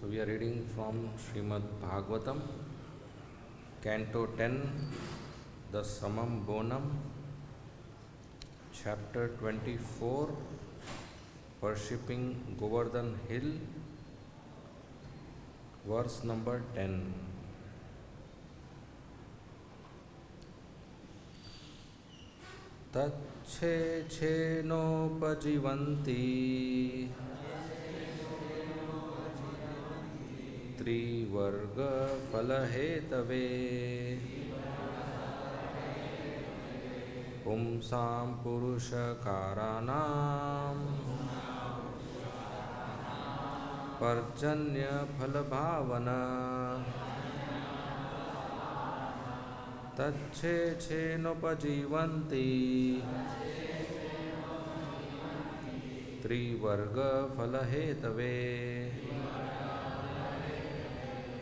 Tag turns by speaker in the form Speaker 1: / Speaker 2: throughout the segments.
Speaker 1: So we are reading from Srimad Bhagavatam, Canto 10, the Samam Bonam, Chapter 24, Worshipping Govardhan Hill, verse number 10. tac-cheṣeṇopajīvanti tri-varga-phala-hetave puṁsāṁ puruṣa-kārāṇāṁ parjanyaḥ tac-cheṣeṇopajīvanti tri-varga-phala-hetave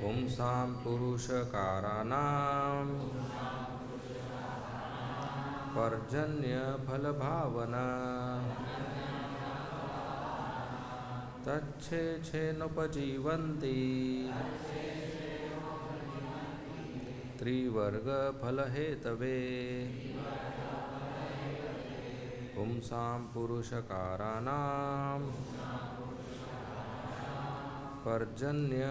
Speaker 1: puṁsāṁ puruṣa-kārāṇāṁ parjanyaḥ tac-cheṣeṇopajīvanti tri-varga-phala-hetave puṁsāṁ puruṣa-kārāṇāṁ parjanyaḥ.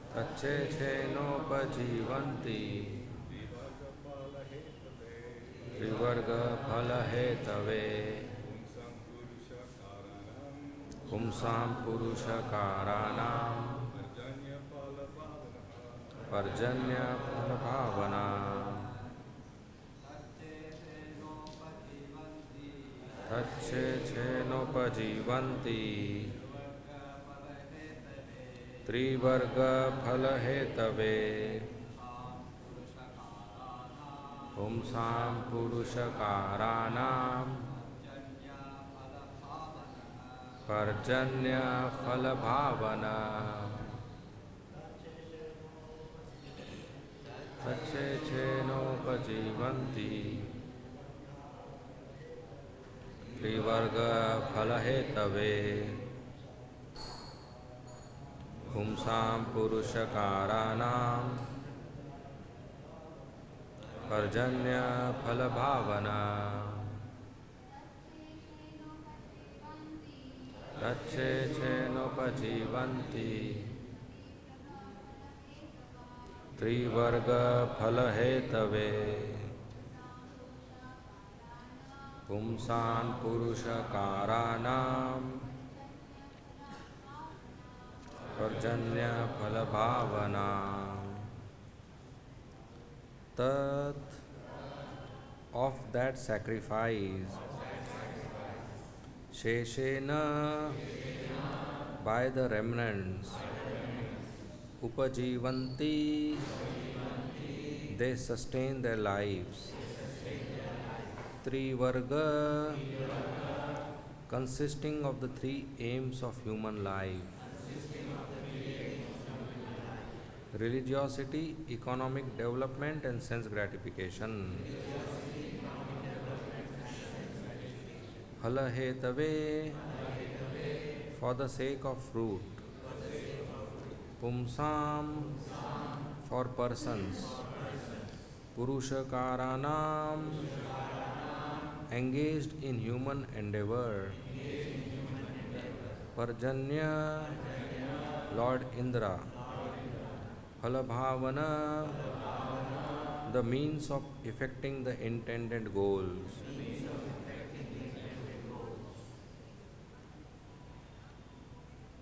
Speaker 1: tac-cheṣeṇopajīvanti tri-varga-phala-hetave puṁsāṁ puruṣa-kārāṇāṁ parjanyaḥ. tac-cheṣeṇopajīvanti tri-varga-phala-hetave puṁsāṁ puruṣa-kārāṇāṁ parjanyaḥ. tac-cheṣeṇopajīvanti tri-varga-phala-hetave puṁsāṁ puruṣa-kārāṇāṁ parjanyaḥ. tac-cheṣeṇopajīvanti tri-varga-phala-hetave puṁsāṁ puruṣa-kārāṇāṁ parjanyaḥ. Tat, of that sacrifice, śeṣeṇa, by the remnants, upajīvanti, they sustain their lives. Tri-varga, consisting of the three aims of human life: religiosity, economic development, and sense gratification. Phala-hetave, for the sake of fruit. Puṁsāṁ, for persons. Puruṣa-kārāṇāṁ, engaged in human endeavor. Parjanyaḥ, Lord Indra. Phala-bhāvanaḥ, the means of effecting the intended goals.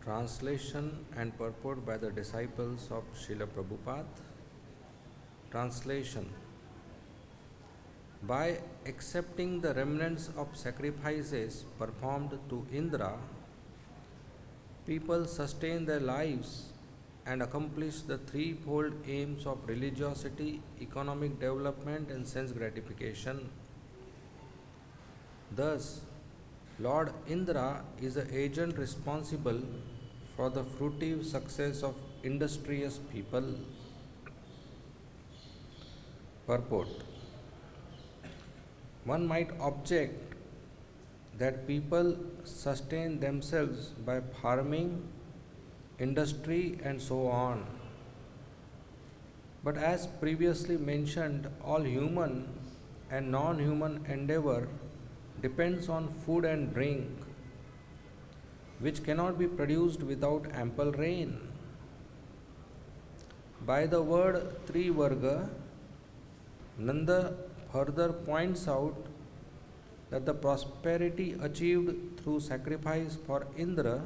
Speaker 1: Translation and purport by the disciples of Srila Prabhupada. Translation: by accepting the remnants of sacrifices performed to Indra, people sustain their lives and accomplish the threefold aims of religiosity, economic development, and sense gratification. Thus, Lord Indra is the agent responsible for the fruitive success of industrious people. Purport. One might object that people sustain themselves by farming, industry, and so on. But as previously mentioned, all human and non human endeavor depends on food and drink, which cannot be produced without ample rain. By the word tri-varga, Nanda further points out that the prosperity achieved through sacrifice for Indra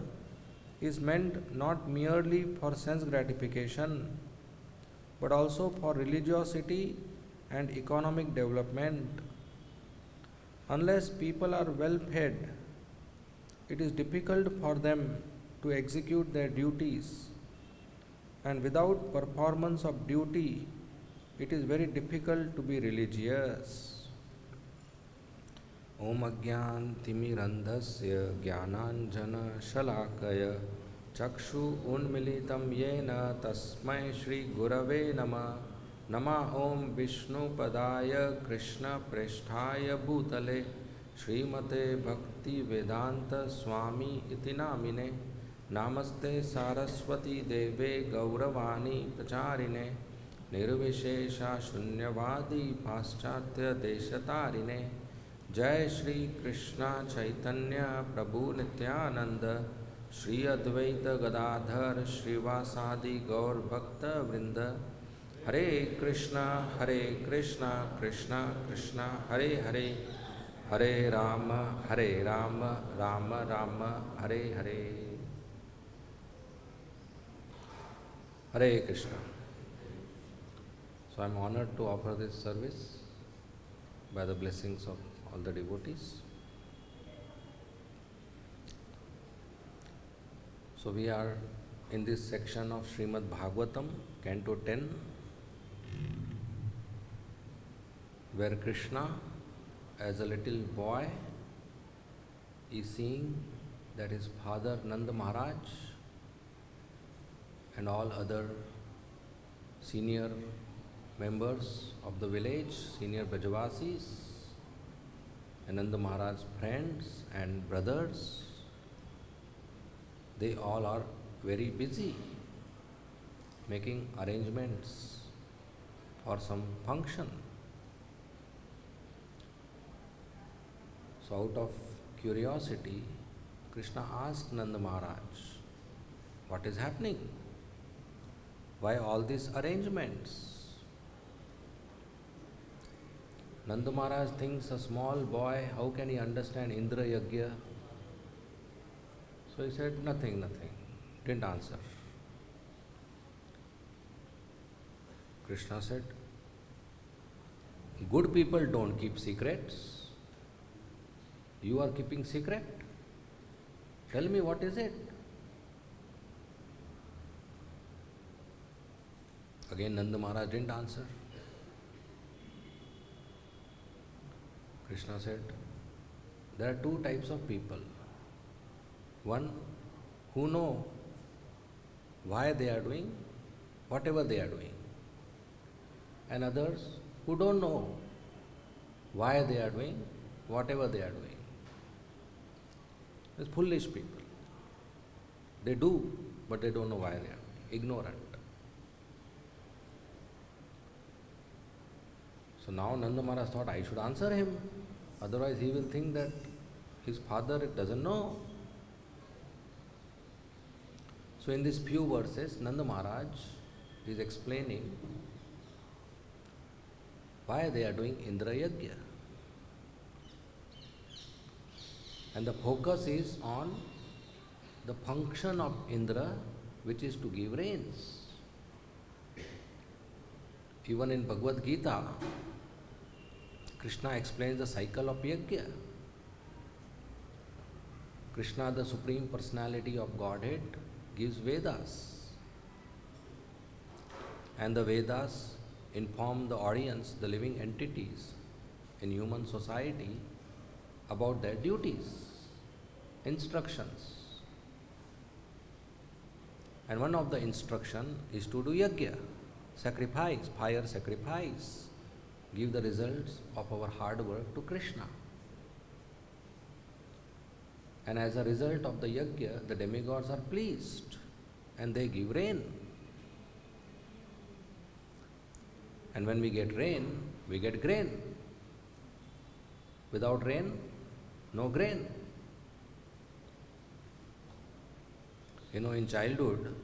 Speaker 1: is meant not merely for sense gratification but also for religiosity and economic development. Unless people are well fed, it is difficult for them to execute their duties, and without performance of duty, it is very difficult to be religious. Om Ajnantimirandhasya Jnananjana Shalakaya Chakshu Unmilitam Yena Tasmai Shri Gurave Nama Nama Om Vishnu Padaya Krishna Preshthaya Bhutale Srimate Bhakti Vedanta Swami Iti Namine Namaste Saraswati Deve Gauravani Pracharine Nirvishesha Shunyavadi Paschatya Deshatarine Jai Shri Krishna Chaitanya Prabhu Nityananda Shri Advaita Gadadhar Shrivasadi Gaur Bhakta Vrinda Hare Krishna Krishna Krishna Hare Hare Hare Rama Rama Rama Hare Hare. Hare Krishna. So I am honored to offer this service by the blessings of all the devotees. So we are in this section of Srimad Bhagavatam, Canto 10, where Krishna, as a little boy, is seeing that his father Nanda Maharaj and all other senior members of the village, senior Brajavasis, and Nanda Maharaj's friends and brothers, they all are very busy making arrangements for some function. So out of curiosity, Krishna asked Nanda Maharaj, what is happening? Why all these arrangements? Nanda Maharaj thinks a small boy, how can he understand Indra Yajna? So he said, nothing, didn't answer. Krishna said, good people don't keep secrets. You are keeping secret? Tell me, what is it? Again Nanda Maharaj didn't answer. Krishna said, there are two types of people. One who know why they are doing whatever they are doing, and others who don't know why they are doing whatever they are doing. It's foolish people. They do, but they don't know why they are doing. Ignorant. So now Nanda Maharaj thought, I should answer him, otherwise he will think that his father doesn't know. So in these few verses, Nanda Maharaj is explaining why they are doing Indra Yajna. And the focus is on the function of Indra, which is to give rains. Even in Bhagavad-Gita, Krishna explains the cycle of Yajna. Krishna, the Supreme Personality of Godhead, gives Vedas. And the Vedas inform the audience, the living entities in human society, about their duties, instructions. And one of the instruction is to do yajna, sacrifice, fire sacrifice, give the results of our hard work to Krishna. And as a result of the yajna, the demigods are pleased and they give rain. And when we get rain, we get grain. Without rain, no grain. In childhood,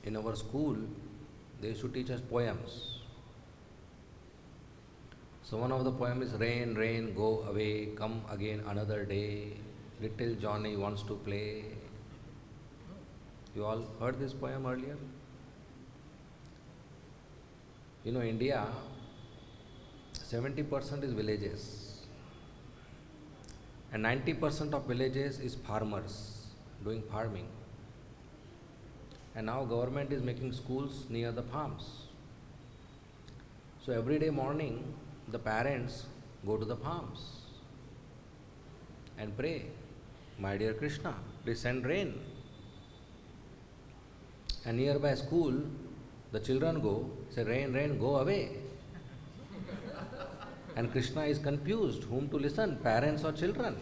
Speaker 1: in our school, they used to teach us poems. So one of the poems is rain, rain, go away, come again another day, little Johnny wants to play. You all heard this poem earlier? India, 70% is villages and 90% of villages is farmers doing farming. And now government is making schools near the farms. So every day morning, the parents go to the farms and pray, my dear Krishna, please send rain. And nearby school, the children go, say, rain, rain, go away. And Krishna is confused, whom to listen, parents or children.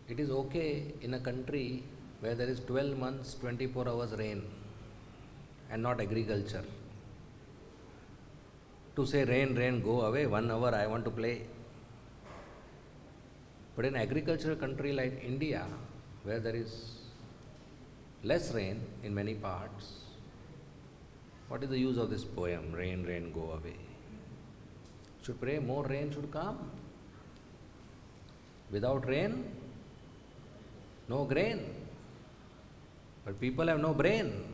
Speaker 1: It is okay in a country where there is 12 months, 24 hours rain and not agriculture, to say rain, rain, go away, 1 hour I want to play. But in agricultural country like India, where there is less rain in many parts, what is the use of this poem, rain, rain, go away? Should pray more rain should come. Without rain, no grain. But people have no brain.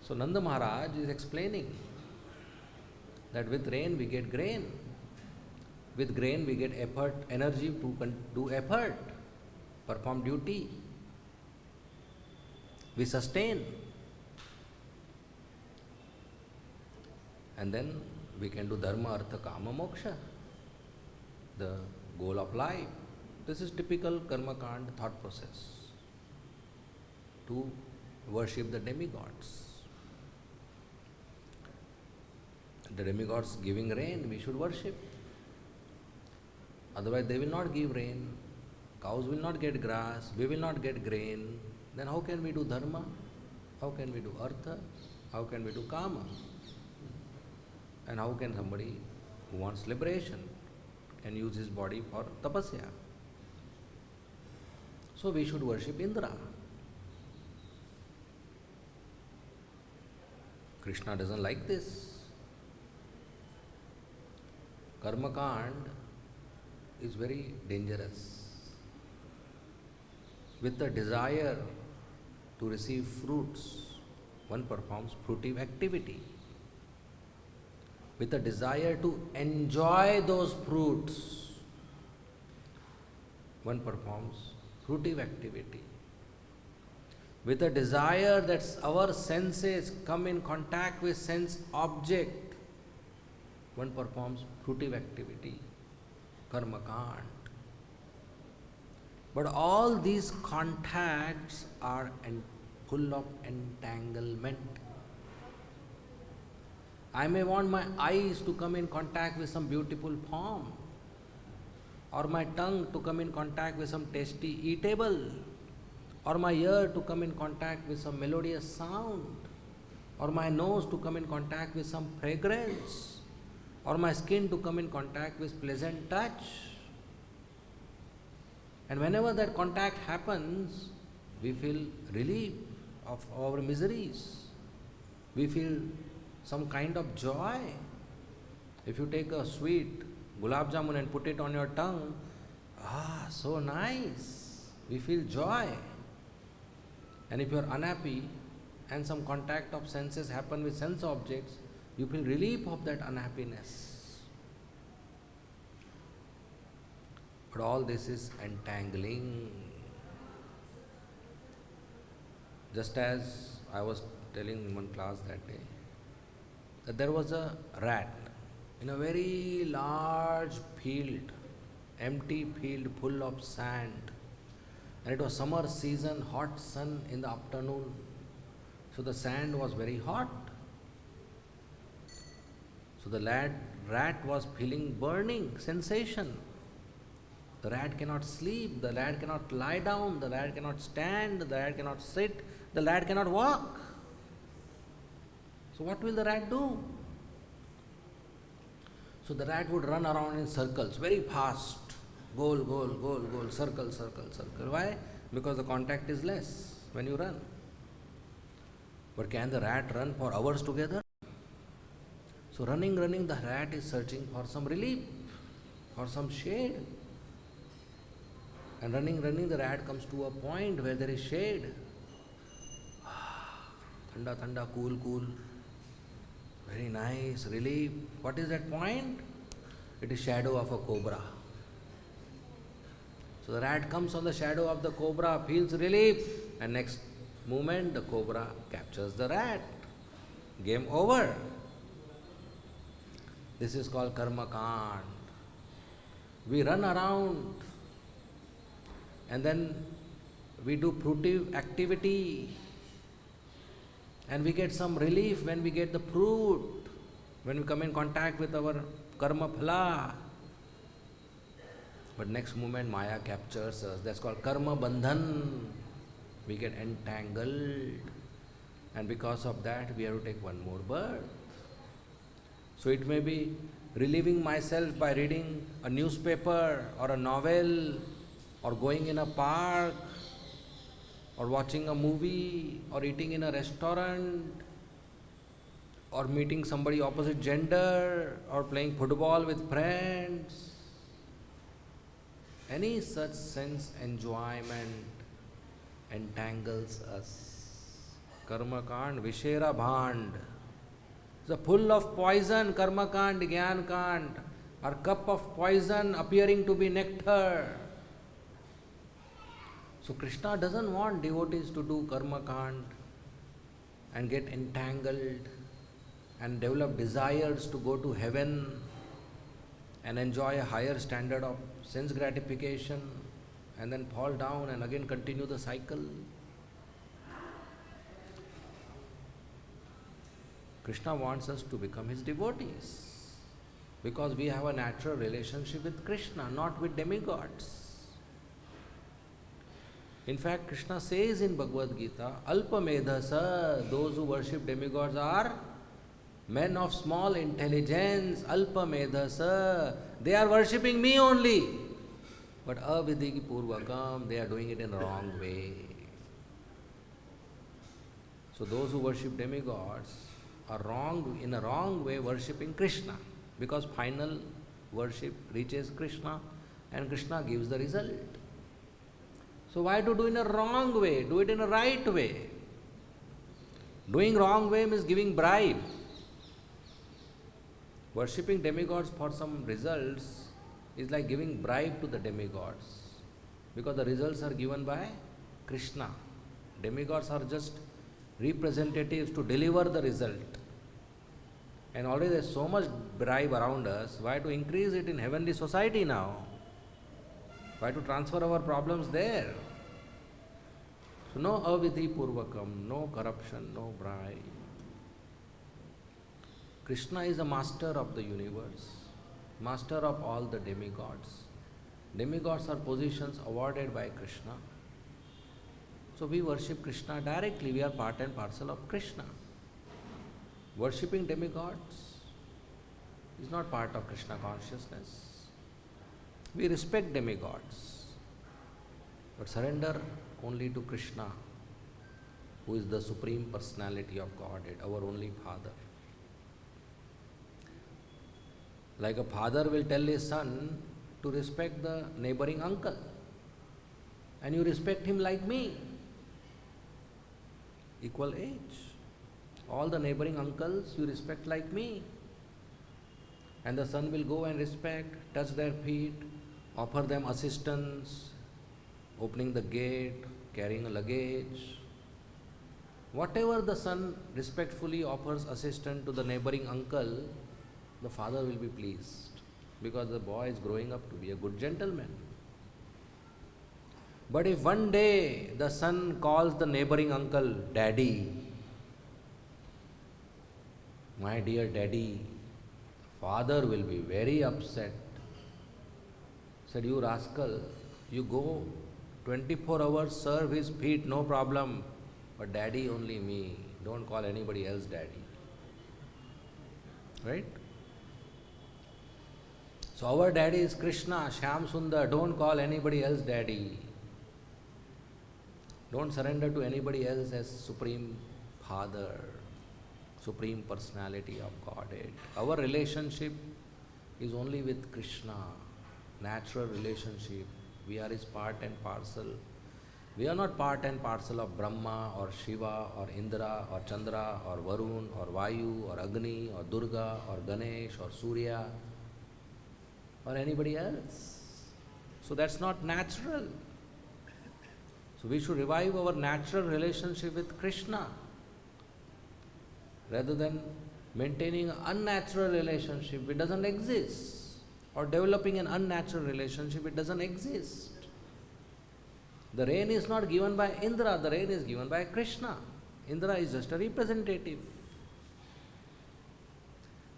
Speaker 1: So Nanda Maharaj is explaining that with rain we get grain. With grain we get effort, energy to do effort, perform duty. We sustain. And then we can do dharma, artha, kama, moksha, the goal of life. This is typical karma kand thought process, to worship the demigods. The demigods giving rain, we should worship. Otherwise they will not give rain, cows will not get grass, we will not get grain. Then how can we do dharma? How can we do artha? How can we do kama? And how can somebody who wants liberation can use his body for tapasya? So we should worship Indra. Krishna doesn't like this. Karma kand is very dangerous. With the desire to receive fruits, one performs fruitive activity. With a desire to enjoy those fruits, one performs fruitive activity. With a desire that our senses come in contact with sense object, one performs fruitive activity, karma kand. But all these contacts are full of entanglement. I may want my eyes to come in contact with some beautiful form, or my tongue to come in contact with some tasty eatable, or my ear to come in contact with some melodious sound, or my nose to come in contact with some fragrance, or my skin to come in contact with pleasant touch. And whenever that contact happens, we feel relief of our miseries. We feel some kind of joy. If you take a sweet gulab jamun and put it on your tongue, so nice. We feel joy. And if you are unhappy and some contact of senses happen with sense objects, you feel relief of that unhappiness. But all this is entangling. Just as I was telling in one class that day, that there was a rat in a very large field, empty field full of sand. And it was summer season, hot sun in the afternoon. So the sand was very hot. So the rat was feeling burning sensation. The rat cannot sleep, the rat cannot lie down, the rat cannot stand, the rat cannot sit, the rat cannot walk. So what will the rat do? So the rat would run around in circles very fast. Goal, goal, goal, goal, circle, circle, circle. Why? Because the contact is less when you run. But can the rat run for hours together? So running, the rat is searching for some relief, for some shade. And running, the rat comes to a point where there is shade. Thanda, thanda, cool, cool. Very nice, relief. What is that point? It is shadow of a cobra. So the rat comes on the shadow of the cobra, feels relief, and next moment the cobra captures the rat. Game over. This is called karma kand. We run around and then we do fruitive activity and we get some relief when we get the fruit, when we come in contact with our karma phala. But next moment Maya captures us. That's called karma bandhan. We get entangled, and because of that we have to take one more birth. So it may be relieving myself by reading a newspaper or a novel, or going in a park, or watching a movie, or eating in a restaurant, or meeting somebody opposite gender, or playing football with friends. Any such sense enjoyment entangles us. Karma kand, Vishera bhand. It's full of poison, karma kand, jnana kand, or cup of poison appearing to be nectar. So Krishna doesn't want devotees to do karma kand and get entangled and develop desires to go to heaven and enjoy a higher standard of sense gratification and then fall down and again continue the cycle. Krishna wants us to become his devotees because we have a natural relationship with Krishna, not with demigods. In fact, Krishna says in Bhagavad-Gita, Alpamedhasa, those who worship demigods are men of small intelligence, Alpamedhasa, they are worshipping me only. But avidiki purvakam, they are doing it in a wrong way. So those who worship demigods are wrong, in a wrong way worshipping Krishna, because final worship reaches Krishna and Krishna gives the result. So why to do in a wrong way? Do it in a right way. Doing wrong way means giving bribe. Worshipping demigods for some results is like giving bribe to the demigods, because the results are given by Krishna. Demigods are just representatives to deliver the result. And already there is so much bribe around us, why to increase it in heavenly society now? Why to transfer our problems there? So no avidhi purvakam, no corruption, no bribe. Krishna is the master of the universe, master of all the demigods. Demigods are positions awarded by Krishna. So we worship Krishna directly, we are part and parcel of Krishna. Worshipping demigods is not part of Krishna consciousness. We respect demigods, but surrender only to Krishna, who is the Supreme Personality of Godhead, our only Father. Like a father will tell his son to respect the neighboring uncle, and you respect him like me, equal age. All the neighboring uncles you respect like me. And the son will go and respect, touch their feet, offer them assistance, opening the gate, carrying a luggage. Whatever the son respectfully offers assistance to the neighboring uncle, the father will be pleased, because the boy is growing up to be a good gentleman. But if one day the son calls the neighboring uncle daddy, my dear daddy, father will be very upset. Said, you rascal, you go 24 hours, serve his feet, no problem, but daddy only me, don't call anybody else daddy. Right? So our daddy is Krishna, Shyam Sundar, don't call anybody else daddy. Don't surrender to anybody else as Supreme Father, Supreme Personality of Godhead. Our relationship is only with Krishna, natural relationship. We are his part and parcel. We are not part and parcel of Brahma or Shiva or Indra or Chandra or Varun or Vayu or Agni or Durga or Ganesh or Surya or anybody else. So that's not natural. So we should revive our natural relationship with Krishna rather than maintaining an unnatural relationship which doesn't exist, or developing an unnatural relationship which doesn't exist. The rain is not given by Indra, the rain is given by Krishna. Indra is just a representative.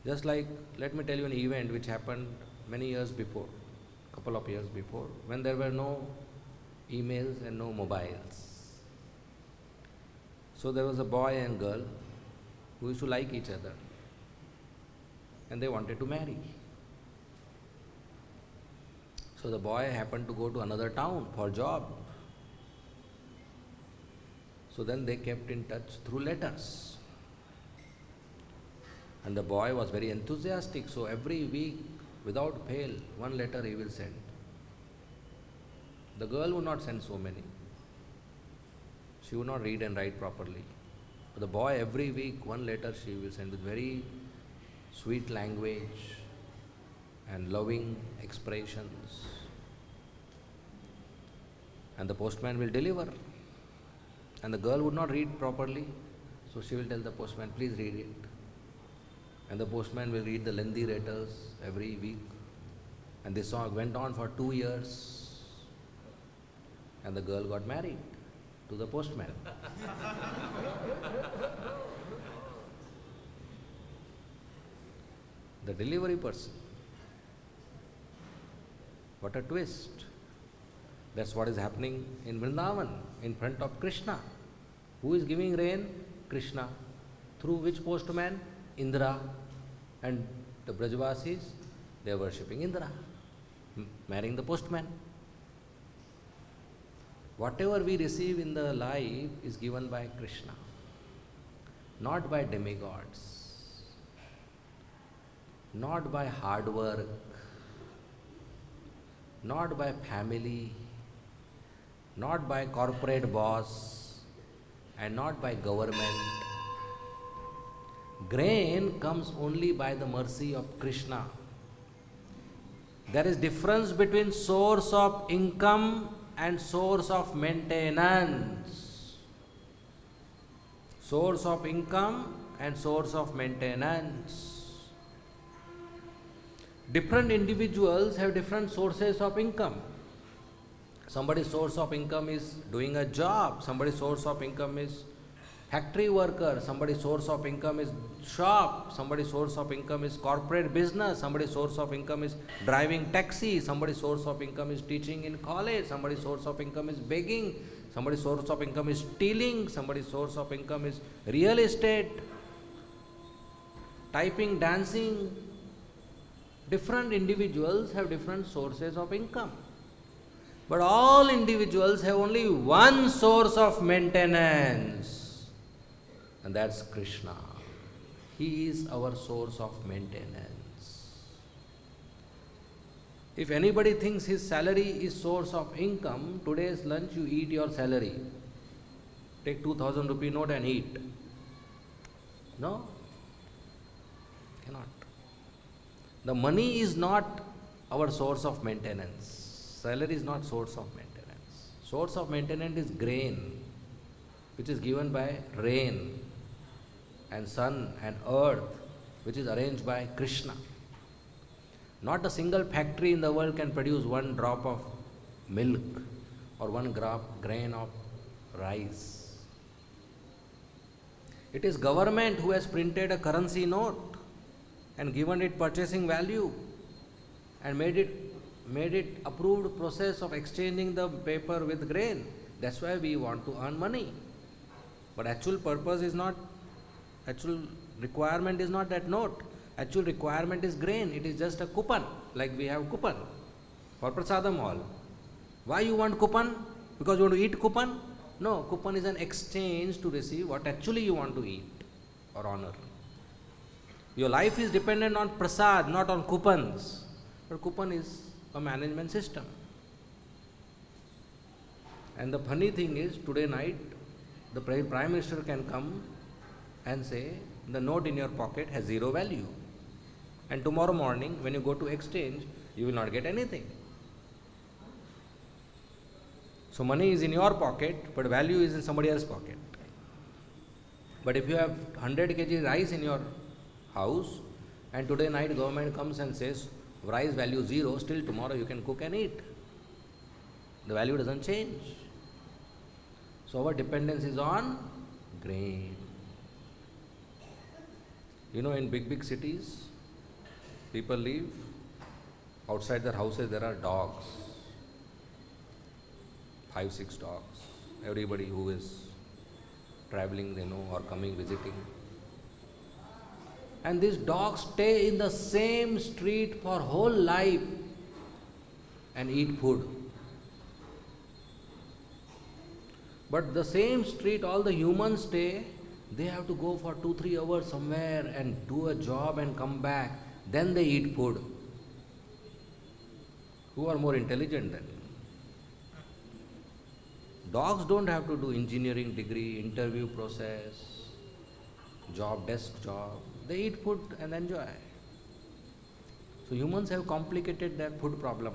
Speaker 1: Just like, let me tell you an event which happened many years before, couple of years before, when there were no emails and no mobiles. So there was a boy and girl who used to like each other, and they wanted to marry. So the boy happened to go to another town for job. So then they kept in touch through letters. And the boy was very enthusiastic, so every week, without fail, one letter he will send. The girl would not send so many. She would not read and write properly. But the boy, every week, one letter she will send with very sweet language and loving expressions. And the postman will deliver. And the girl would not read properly, so she will tell the postman, please read it. And the postman will read the lengthy letters every week. And this song went on for 2 years. And the girl got married to the postman. The delivery person. What a twist. That's what is happening in Vrindavan, in front of Krishna. Who is giving rain? Krishna. Through which postman? Indra. And the Brajavasis, they are worshipping Indra, marrying the postman. Whatever we receive in the life is given by Krishna, not by demigods, not by hard work, not by family, not by corporate boss, and not by government. Grain comes only by the mercy of Krishna. There is difference between source of income and source of maintenance. Source of income and source of maintenance. Different individuals have different sources of income. Somebody's source of income is doing a job, somebody's source of income is factory worker, somebody's source of income is shop, somebody's source of income is corporate business, somebody's source of income is driving taxi, somebody's source of income is teaching in college, somebody's source of income is begging, somebody's source of income is stealing, somebody's source of income is real estate, typing, dancing. Different individuals have different sources of income. But all individuals have only one source of maintenance. And that's Krishna. He is our source of maintenance. If anybody thinks his salary is source of income, today's lunch you eat your salary. Take 2000 rupee note and eat. No? Cannot. The money is not our source of maintenance. Salary is not source of maintenance. Source of maintenance is grain, which is given by rain and sun and earth, which is arranged by Krishna. Not a single factory in the world can produce one drop of milk or one grain of rice. It is government who has printed a currency note and given it purchasing value and made it approved process of exchanging the paper with grain. That's why we want to earn money. But actual requirement is not that note. Actual requirement is grain. It is just a coupon, like we have coupon for prasadam all. Why you want coupon? Because you want to eat coupon? No, coupon is an exchange to receive what actually you want to eat or honor. Your life is dependent on prasad, not on coupons. But coupon is a management system. And the funny thing is, today night, the Prime Minister can come and say, the note in your pocket has zero value. And tomorrow morning, when you go to exchange, you will not get anything. So money is in your pocket, but value is in somebody else's pocket. But if you have 100 kg rice in your house, and today night government comes and says, rice value 0, still tomorrow you can cook and eat. The value doesn't change. So our dependence is on grain. In big cities, people live, outside their houses there are dogs, 5-6 dogs. Everybody who is traveling, or coming, visiting. And these dogs stay in the same street for whole life and eat food. But the same street all the humans stay, they have to go for 2-3 hours somewhere and do a job and come back. Then they eat food. Who are more intelligent then? Dogs don't have to do engineering degree, interview process, desk job. They eat food and enjoy. So humans have complicated their food problem.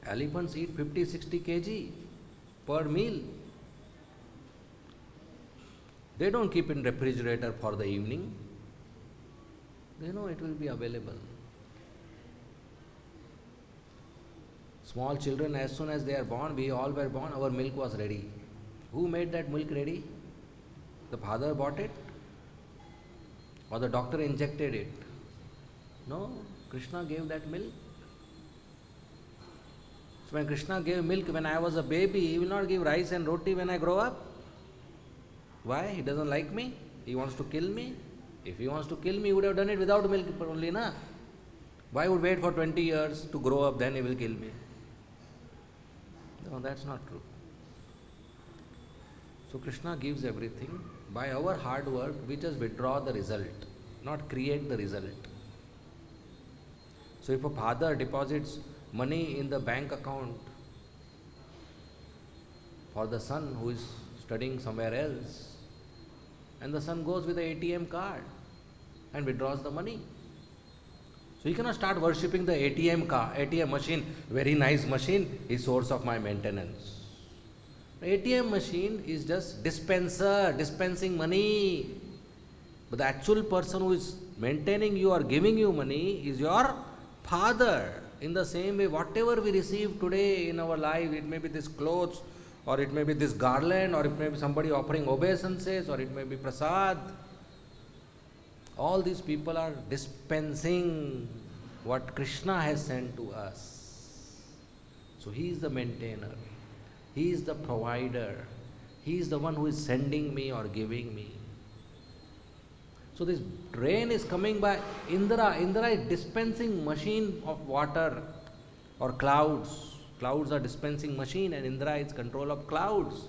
Speaker 1: Elephants eat 50-60 kg per meal. They don't keep in refrigerator for the evening. They know it will be available. Small children, as soon as they are born, we all were born, our milk was ready. Who made that milk ready? The father bought it? Or the doctor injected it? No, Krishna gave that milk. So when Krishna gave milk when I was a baby, he will not give rice and roti when I grow up. Why? He doesn't like me? He wants to kill me? If he wants to kill me, he would have done it without milk only, na? Why would wait for 20 years to grow up, then he will kill me? No, that's not true. So Krishna gives everything. By our hard work, we just withdraw the result, not create the result. So if a father deposits money in the bank account for the son who is studying somewhere else, and the son goes with the ATM card and withdraws the money. So you cannot start worshipping the ATM machine, very nice machine, is source of my maintenance. The ATM machine is just dispensing money. But the actual person who is maintaining you or giving you money is your father. In the same way, whatever we receive today in our life, it may be this clothes, or it may be this garland, or it may be somebody offering obeisances, or it may be prasad. All these people are dispensing what Krishna has sent to us. So he is the maintainer, he is the provider, he is the one who is sending me or giving me. So this rain is coming by Indra. Indra is dispensing machine of water or clouds. Clouds are dispensing machine and Indra is control of clouds.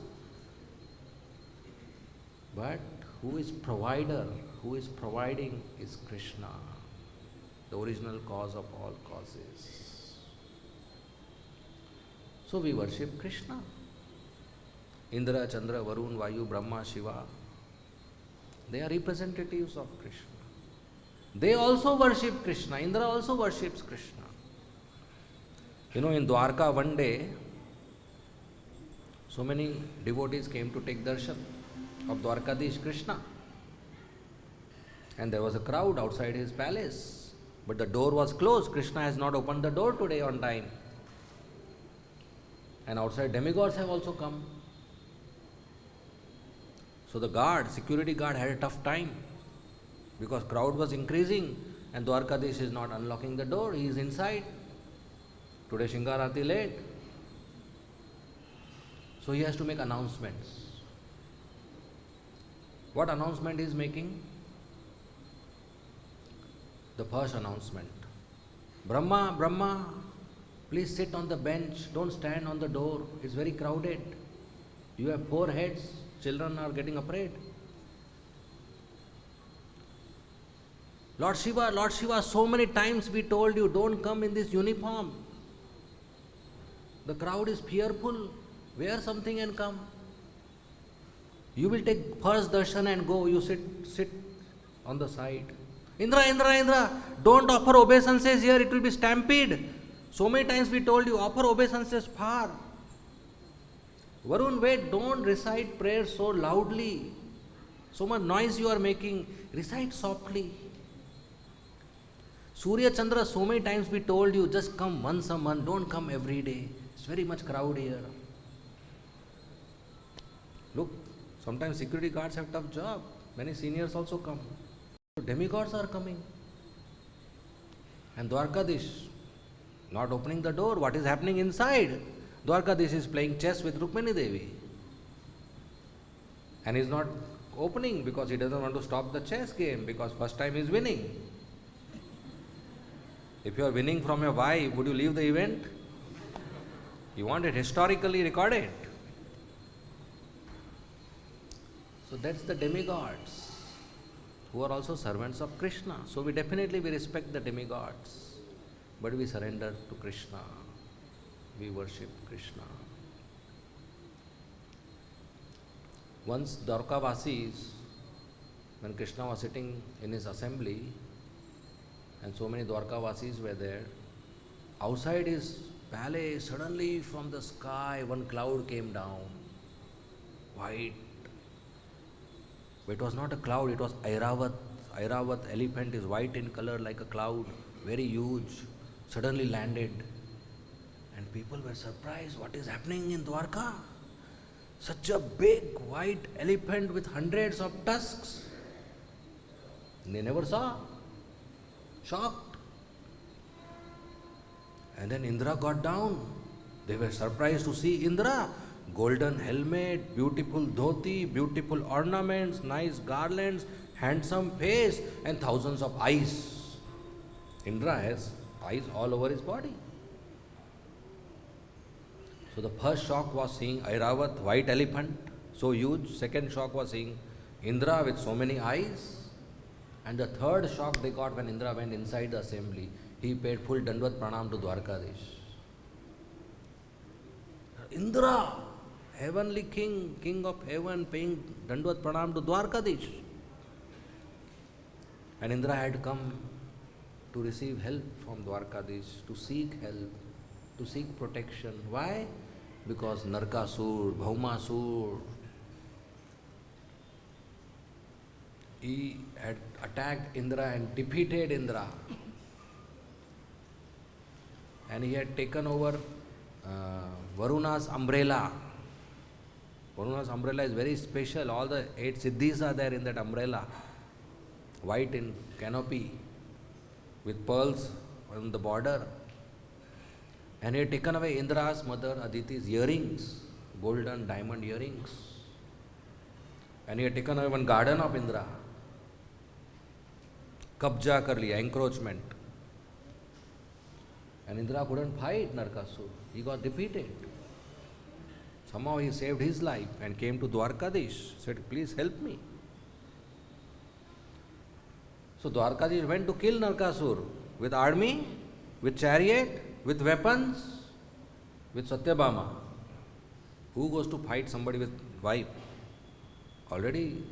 Speaker 1: But who is provider, who is providing is Krishna, the original cause of all causes. So we worship Krishna. Indra, Chandra, Varun, Vayu, Brahma, Shiva, they are representatives of Krishna. They also worship Krishna. Indra also worships Krishna. In Dwarka one day, so many devotees came to take darshan of Dwarkadish Krishna. And there was a crowd outside his palace. But the door was closed. Krishna has not opened the door today on time. And outside demigods have also come. So the guard, security guard, had a tough time because crowd was increasing and Dwarkadish is not unlocking the door. He is inside. Today Shingarati late. So he has to make announcements. What announcement he is making? The first announcement. Brahma, Brahma, please sit on the bench. Don't stand on the door. It's very crowded. You have 4 heads. Children are getting afraid. Lord Shiva, so many times we told you, don't come in this uniform. The crowd is fearful. Wear something and come. You will take first darshan and go. You sit on the side. Indra, don't offer obeisances here. It will be stampede. So many times we told you, offer obeisances far. Varun, wait, don't recite prayers so loudly. So much noise you are making. Recite softly. Surya Chandra, so many times we told you, just come once a month, don't come every day. It's very much crowd here. Look, sometimes security guards have tough job. Many seniors also come. So demigods are coming. And Dwarkadish not opening the door. What is happening inside? Dwarkadish is playing chess with Rukmini Devi. And he is not opening because he doesn't want to stop the chess game because first time he is winning. If you are winning from your wife, would you leave the event? You want it historically recorded. So that's the demigods who are also servants of Krishna. So we respect the demigods, but we surrender to Krishna. We worship Krishna. Once Dwarkavasis, when Krishna was sitting in his assembly, and so many Dwarkavasis were there, outside his palace, suddenly from the sky, one cloud came down, white. But it was not a cloud, it was Airavat. Airavat elephant is white in color like a cloud, very huge, suddenly landed. And people were surprised, what is happening in Dwarka? Such a big white elephant with hundreds of tusks. They never saw. Shocked. And then Indra got down. They were surprised to see Indra. Golden helmet, beautiful dhoti, beautiful ornaments, nice garlands, handsome face and thousands of eyes. Indra has eyes all over his body. So the first shock was seeing Airavat, white elephant, so huge. Second shock was seeing Indra with so many eyes. And the third shock they got when Indra went inside the assembly. He paid full Dandvat Pranam to Dwarkadish. Indra, heavenly king, king of heaven, paying Dandvat Pranam to Dwarkadish. And Indra had come to receive help from Dwarkadish, to seek help, to seek protection. Why? Because Narkasur, Bhaumasur, he had attacked Indra and defeated Indra. And he had taken over Varuna's umbrella. Varuna's umbrella is very special. All the 8 siddhis are there in that umbrella. White in canopy with pearls on the border. And he had taken away Indra's mother Aditi's earrings, golden diamond earrings. And he had taken away one garden of Indra. Kabja kar liya, encroachment. And Indra couldn't fight Narkasur. He got defeated. Somehow he saved his life and came to Dwarkadish, said, please help me. So Dwarkadish went to kill Narkasur with army, with chariot, with weapons, with Satyabhama. Who goes to fight somebody with wife? Already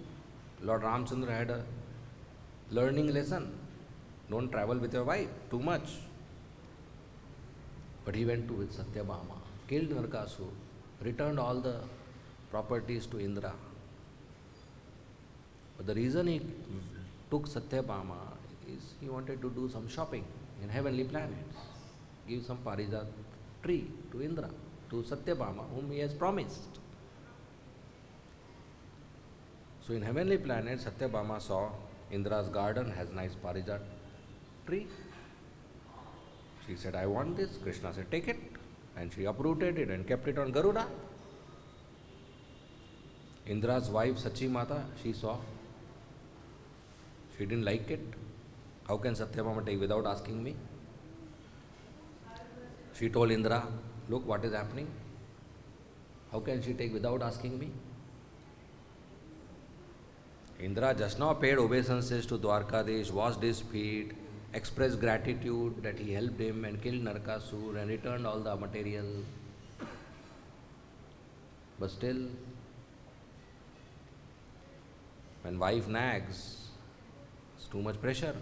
Speaker 1: Lord Ramchandra had a learning lesson. Don't travel with your wife too much. But he went to with Satyabhama, killed Narkasur, returned all the properties to Indra. But the reason he took Satyabhama, is he wanted to do some shopping in heavenly planets, give some parijat tree to Indra, to Satyabhama, whom he has promised. So in heavenly planet, Satyabhama saw Indra's garden has nice parijat tree. She said, I want this. Krishna said, take it. And she uprooted it and kept it on Garuda. Indra's wife, Sachi Mata, she saw. She didn't like it. How can Satyabhama take without asking me? She told Indra, look what is happening. How can she take without asking me? Indra just now paid obeisances to Dwarkadish, washed his feet, expressed gratitude that he helped him and killed Narakasur and returned all the material. But still, when wife nags, it's too much pressure.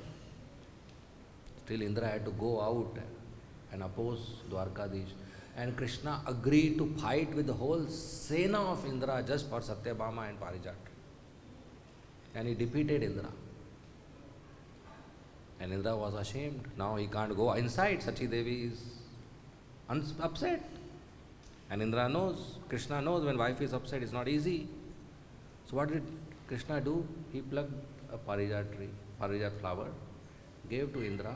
Speaker 1: Still Indra had to go out and oppose Dwarkadish. And Krishna agreed to fight with the whole Sena of Indra just for Satyabhama and Parijat. And he defeated Indra. And Indra was ashamed. Now he can't go inside. Sachi Devi is upset. And Indra knows, Krishna knows when wife is upset, it's not easy. So what did Krishna do? He plucked a parijat tree, parijat flower, gave to Indra.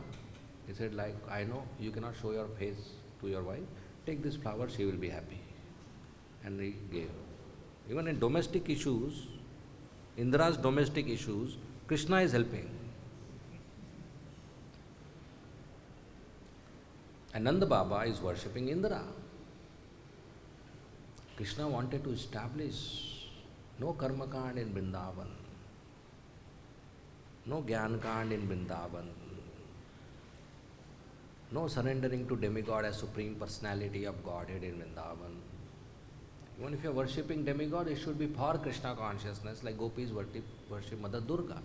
Speaker 1: He said, like, I know you cannot show your face to your wife. Take this flower, she will be happy. And he gave. Even in domestic issues, Indra's domestic issues, Krishna is helping. And Nanda Baba is worshipping Indra. Krishna wanted to establish no karma kand in Vrindavan, no jnana kand in Vrindavan, no surrendering to demigod as supreme personality of Godhead in Vrindavan. Even if you are worshipping demigod, it should be for Krishna consciousness, like gopis worship Mother Durga.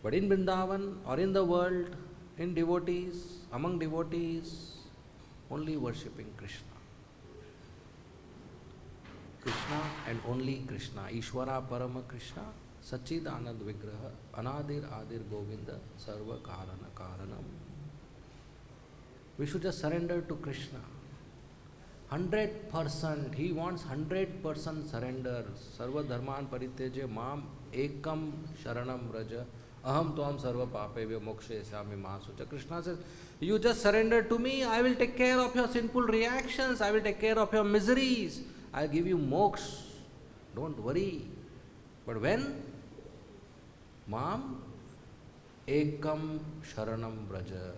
Speaker 1: But in Vrindavan or in the world, in devotees, among devotees, only worshipping Krishna. Krishna and only Krishna. Ishvara Parama Krishna, Sachidanand Vigraha, Anadir Adir Govinda, Sarva Karana Karanam. We should just surrender to Krishna. 100%, he wants 100% surrender. Sarva Dharman Parityaja Mam Ekam Sharanam Raja Aham Tvam Sarva Papevya Mokshe Sami Masucha. Krishna says, you just surrender to me, I will take care of your sinful reactions, I will take care of your miseries, I will give you moksha. Don't worry. But when? Mam Ekam Sharanam Raja.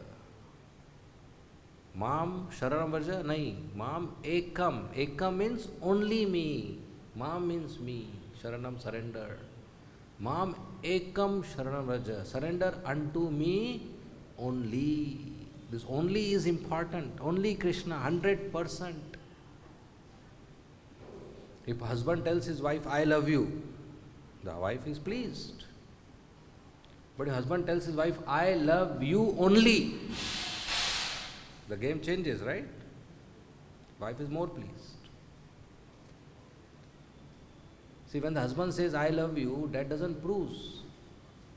Speaker 1: Mam Sharanam Raja? Nahi. Mam Ekam. Ekam means only me. Mam means me. Sharanam, surrender. Mam Ekam Sharanam Raja. Surrender unto me only. This only is important. Only Krishna, 100%. If a husband tells his wife, I love you, the wife is pleased. But if husband tells his wife, I love you only, the game changes, right? Wife is more pleased. See, when the husband says, I love you, that doesn't prove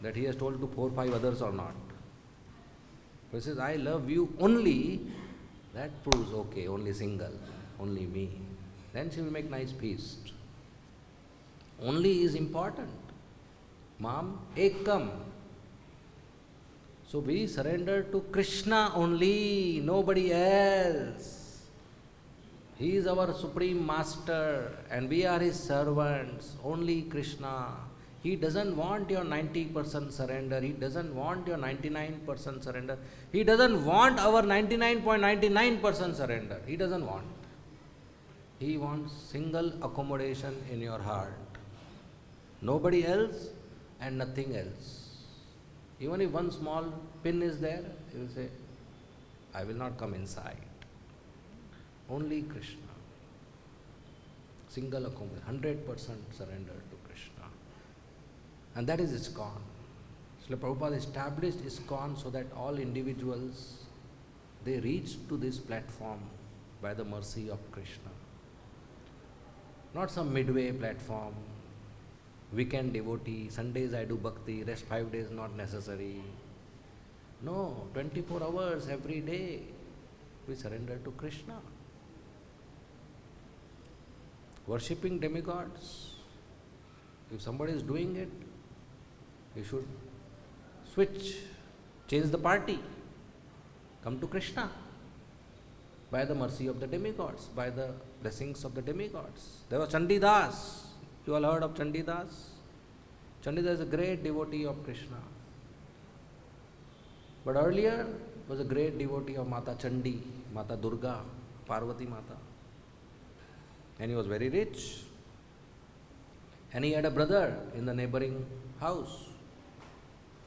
Speaker 1: that he has told to 4 or 5 others or not. If he says, I love you only, that proves, okay, only single, only me. Then she will make nice feast. Only is important. Mam Ekam. So we surrender to Krishna only, nobody else. He is our supreme master and we are his servants, only Krishna. He doesn't want your 90% surrender, he doesn't want your 99% surrender, he doesn't want our 99.99% surrender, he doesn't want. He wants single accommodation in your heart. Nobody else and nothing else. Even if one small pin is there, he will say, I will not come inside. Only Krishna. Single accommodation, 100% surrender to Krishna. And that is ISKCON. Srila Prabhupada established ISKCON so that all individuals, they reach to this platform by the mercy of Krishna. Not some midway platform, weekend devotee, Sundays I do bhakti, rest 5 days not necessary. No, 24 hours every day we surrender to Krishna. Worshipping demigods. If somebody is doing it, he should switch, change the party, come to Krishna by the mercy of the demigods, by the blessings of the demigods. There was Chandidas. You all heard of Chandidas? Chandidas is a great devotee of Krishna. But earlier was a great devotee of Mata Chandi, Mata Durga, Parvati Mata. And he was very rich. And he had a brother in the neighboring house.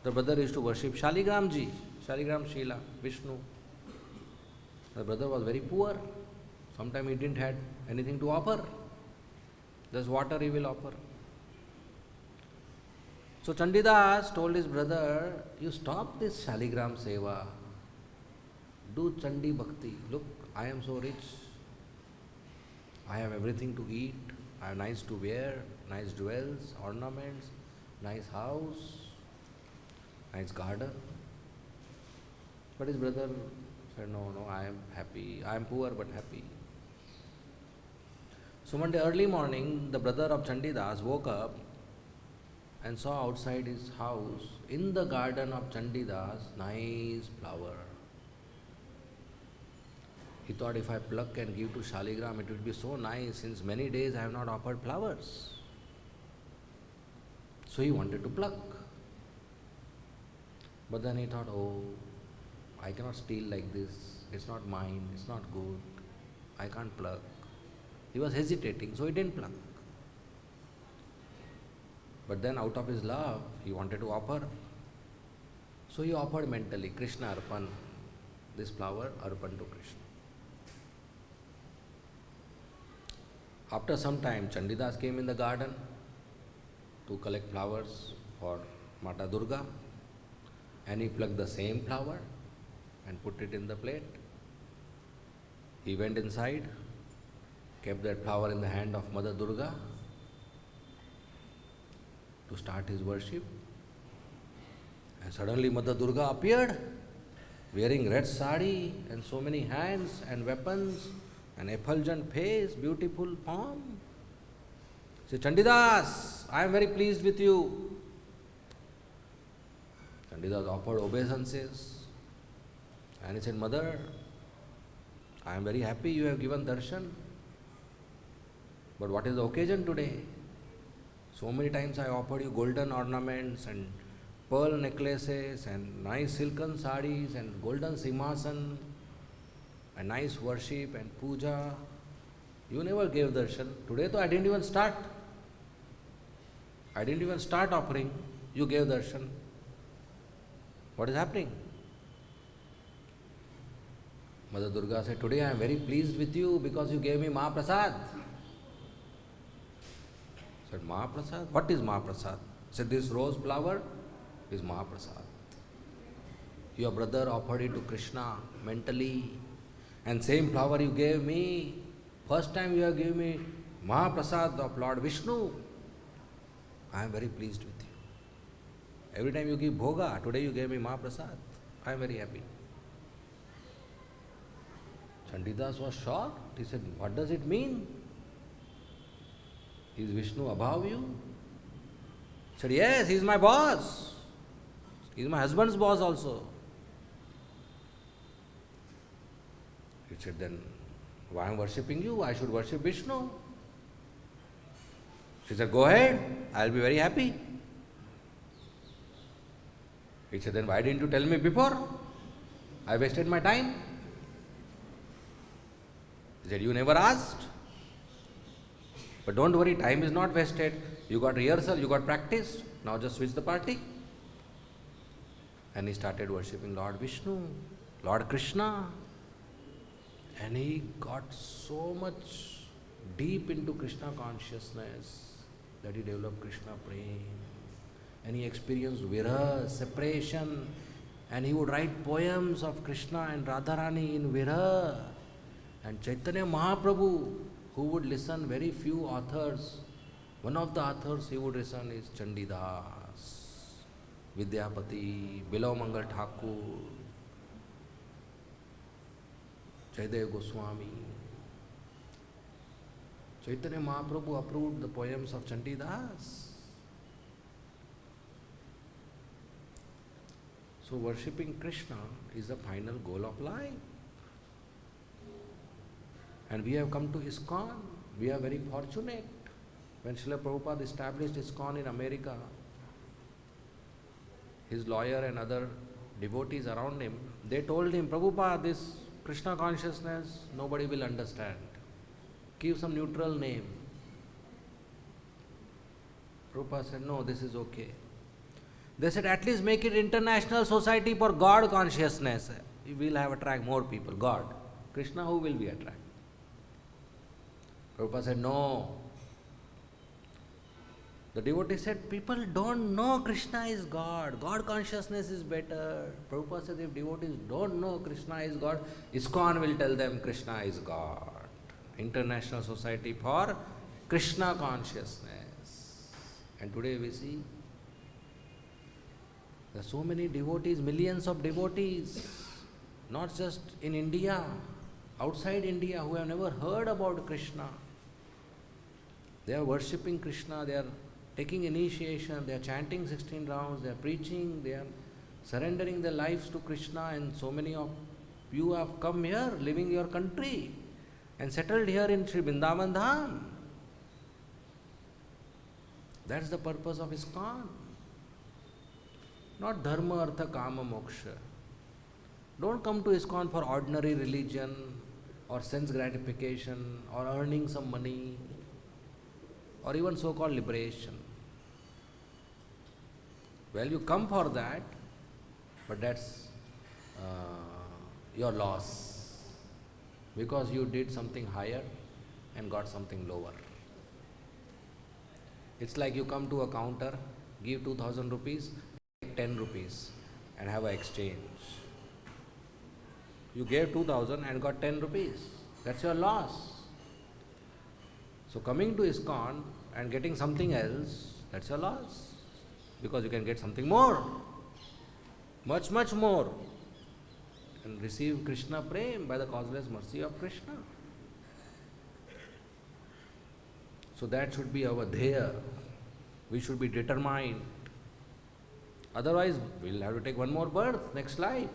Speaker 1: The brother used to worship Shaligramji, Shaligram Shila, Vishnu. The brother was very poor. Sometimes he didn't have anything to offer. Just water he will offer. So Chandidas told his brother, you stop this Shaligram Seva. Do Chandi Bhakti. Look, I am so rich. I have everything to eat. I have nice to wear, nice jewels, ornaments, nice house, nice garden. But his brother said, no, I am happy. I am poor but happy. So one day early morning, the brother of Chandidas woke up and saw outside his house, in the garden of Chandidas, nice flower. He thought, if I pluck and give to Shaligram, it will be so nice, since many days I have not offered flowers. So he wanted to pluck. But then he thought, oh, I cannot steal like this. It's not mine, it's not good. I can't pluck. He was hesitating, so he didn't pluck. But then out of his love, he wanted to offer. So he offered mentally, Krishna Arpan, this flower Arpan to Krishna. After some time, Chandidas came in the garden to collect flowers for Mata Durga, and he plucked the same flower and put it in the plate. He went inside, kept that flower in the hand of Mother Durga to start his worship. And suddenly Mother Durga appeared, wearing red sari and so many hands and weapons, an effulgent face, beautiful form. She said, Chandidas, I am very pleased with you. Chandidas offered obeisances. And he said, Mother, I am very happy you have given darshan. But what is the occasion today? So many times I offered you golden ornaments and pearl necklaces and nice silken saris and golden simhasan and nice worship and puja. You never gave darshan. Today though I didn't even start. I didn't even start offering. You gave darshan. What is happening? Mother Durga said, today I am very pleased with you because you gave me Mahaprasad. Said, Mahaprasad? What is Mahaprasad? Said, this rose flower is Mahaprasad. Your brother offered it to Krishna mentally, and same flower you gave me. First time you have given me Mahaprasad of Lord Vishnu. I am very pleased with you. Every time you give bhoga, today you gave me Mahaprasad. I am very happy. Chandidas was shocked. He said, what does it mean? Is Vishnu above you? He said, yes, he is my boss. He is my husband's boss also. He said, then why I am worshipping you? I should worship Vishnu. She said, go ahead, I will be very happy. He said, then why didn't you tell me before? I wasted my time. He said, you never asked. But don't worry, time is not wasted. You got rehearsal, you got practice. Now just switch the party. And he started worshipping Lord Vishnu, Lord Krishna. And he got so much deep into Krishna consciousness that he developed Krishna prema. And he experienced viraha, separation. And he would write poems of Krishna and Radharani in viraha. And Chaitanya Mahaprabhu, who would listen, very few authors One of the authors he would listen is Chandidas, Vidyapati, Bilav Thakur, Jaydev Goswami. Chaitanya Mahaprabhu approved the poems of Chandidas. So worshipping Krishna is the final goal of life. And we have come to ISKCON. We are very fortunate. When Srila Prabhupada established ISKCON in America, his lawyer and other devotees around him, they told him, Prabhupada, this Krishna consciousness, nobody will understand. Give some neutral name. Prabhupada said, no, this is okay. They said, at least make it International Society for God Consciousness. We will attract more people. God. Krishna, who will we attract? Prabhupada said, no. The devotee said, people don't know Krishna is God. God consciousness is better. Prabhupada said, if devotees don't know Krishna is God, ISKCON will tell them Krishna is God. International Society for Krishna Consciousness. And today we see there are so many devotees, millions of devotees, not just in India, outside India, who have never heard about Krishna. They are worshipping Krishna, they are taking initiation, they are chanting 16 rounds, they are preaching, they are surrendering their lives to Krishna, and so many of you have come here, living your country, and settled here in Sri Vrindavan Dham. That's the purpose of ISKCON. Not dharma, artha, kama, moksha. Don't come to ISKCON for ordinary religion or sense gratification or earning some money or even so-called liberation. Well, you come for that, but that's your loss, because you did something higher and got something lower. It's like you come to a counter, give 2,000 rupees, take 10 rupees and have an exchange. You gave 2,000 and got 10 rupees. That's your loss. So coming to ISKCON and getting something else, that's your loss. Because you can get something more, much, much more, and receive Krishna Prem by the causeless mercy of Krishna. So that should be our dheya. We should be determined. Otherwise, we'll have to take one more birth, next life.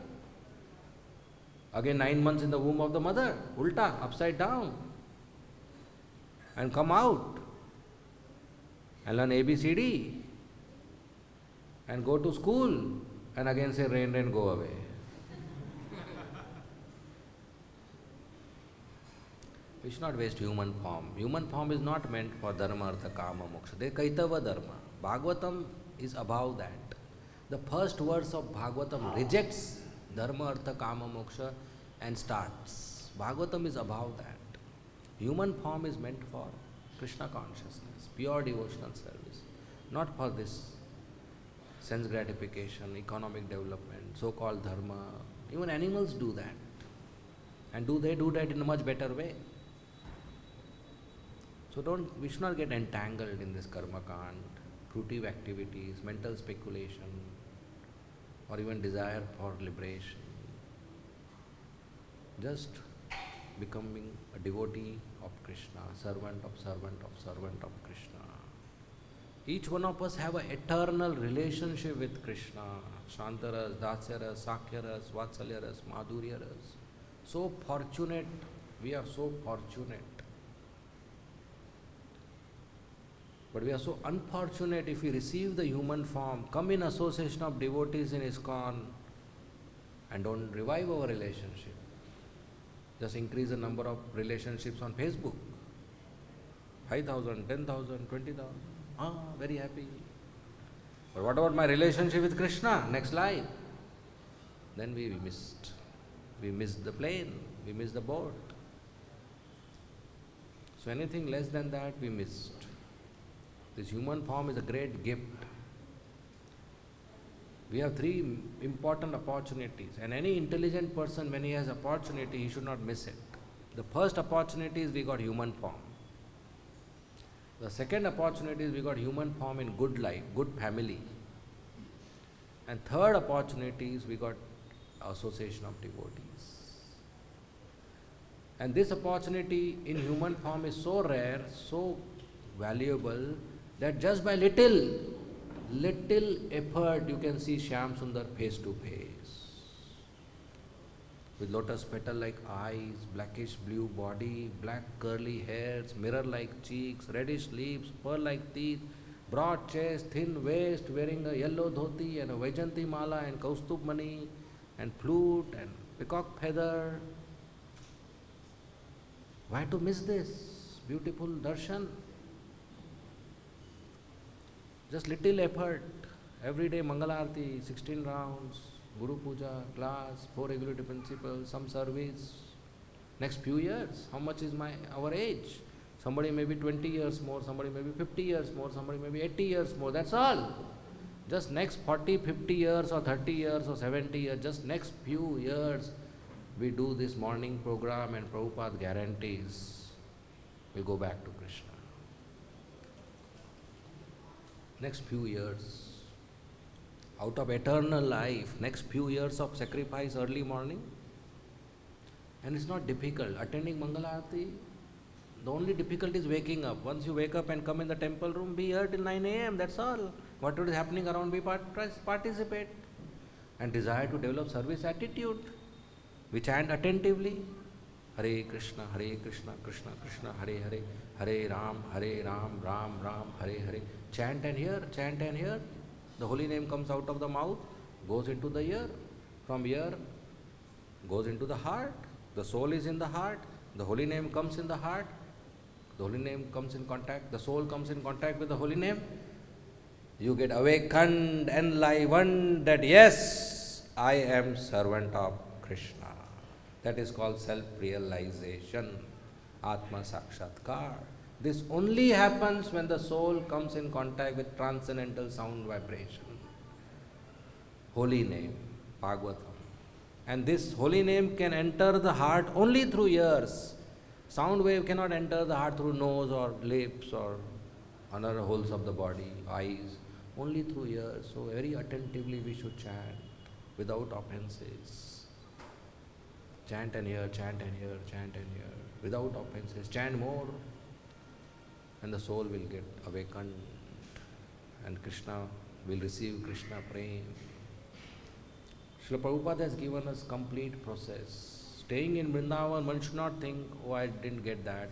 Speaker 1: Again 9 months in the womb of the mother, ulta, upside down, and come out and learn ABCD and go to school and again say rain, rain, go away. We should not waste human form. Human form is not meant for dharma, artha, kama, moksha. They kaitava dharma. Bhagavatam is above that. The first verse of Bhagavatam rejects dharma, artha, kama, moksha and starts. Bhagavatam is above that. Human form is meant for Krishna consciousness, pure devotional service, not for this sense gratification, economic development, so-called dharma. Even animals do that. And they do that in a much better way. So we should not get entangled in this karma kand, fruitive activities, mental speculation, or even desire for liberation. Just becoming a devotee of Krishna, servant of Krishna. Each one of us have an eternal relationship with Krishna. Shantaras, Dasyaras, Sakhyaras, Vatsalyaras, Madhuryaras. So fortunate, we are so fortunate. But we are so unfortunate if we receive the human form, come in association of devotees in ISKCON and don't revive our relationship. Just increase the number of relationships on Facebook. 5,000, 10,000, 20,000. Very happy. But what about my relationship with Krishna? Next life. Then we missed. We missed the plane. We missed the boat. So anything less than that, we missed. This human form is a great gift. We have 3 important opportunities, and any intelligent person, when he has opportunity, he should not miss it. The first opportunity is we got human form. The second opportunity is we got human form in good life, good family. And third opportunity is we got association of devotees. And this opportunity in human form is so rare, so valuable, that just by little effort you can see Shyam Sundar face to face. With lotus petal like eyes, blackish blue body, black curly hairs, mirror like cheeks, reddish lips, pearl like teeth, broad chest, thin waist, wearing a yellow dhoti and a Vaijanti mala and Kaustubh mani and flute and peacock feather. Why to miss this beautiful darshan? Just little effort, every day Mangalarti, 16 rounds, Guru Puja, class, 4 regulative principles, some service. Next few years, how much is our age? Somebody may be 20 years more, somebody may be 50 years more, somebody may be 80 years more, that's all. Just next 40, 50 years or 30 years or 70 years, just next few years, we do this morning program and Prabhupada guarantees we go back to Krishna. Next few years. Out of eternal life, next few years of sacrifice early morning. And it's not difficult. Attending Mangalarti, the only difficulty is waking up. Once you wake up and come in the temple room, be here till 9 a.m., that's all. Whatever is happening around, we participate. And desire to develop service attitude. We chant attentively. Hare Krishna, Krishna Krishna, Hare Hare, Hare Ram, Ram Ram, Hare Hare. Chant and hear, chant and hear. The holy name comes out of the mouth, goes into the ear. From ear, goes into the heart. The soul is in the heart. The holy name comes in the heart. The holy name comes in contact. The soul comes in contact with the holy name. You get awakened, enlivened that yes, I am servant of Krishna. That is called self-realization, Atma Sakshatkar. This only happens when the soul comes in contact with transcendental sound vibration. Holy name, Bhagavatam. And this holy name can enter the heart only through ears. Sound wave cannot enter the heart through nose or lips or other holes of the body, eyes. Only through ears. So very attentively we should chant without offenses. Chant and hear, chant and hear, chant and hear. Without offenses. Chant more. And the soul will get awakened and Krishna will receive Krishna prem. Srila Prabhupada has given us complete process. Staying in Vrindavan, one should not think, oh, I didn't get that,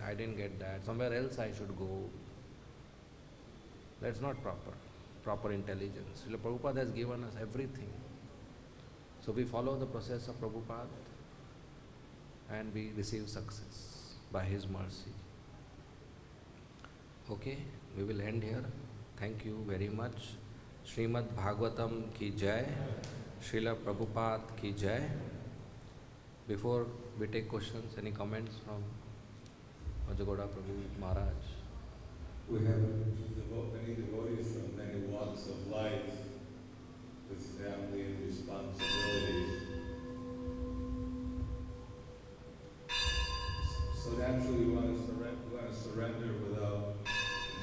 Speaker 1: somewhere else I should go. That's not proper intelligence. Srila Prabhupada has given us everything. So we follow the process of Prabhupada and we receive success by his mercy. Okay, we will end here. Thank you very much. Srimad Bhagavatam ki jai, Srila Prabhupada ki jai. Before we take questions, any comments from Ajagoda Prabhu Maharaj?
Speaker 2: We have many devotees from many walks of life with family and responsibilities. So naturally we want to surrender without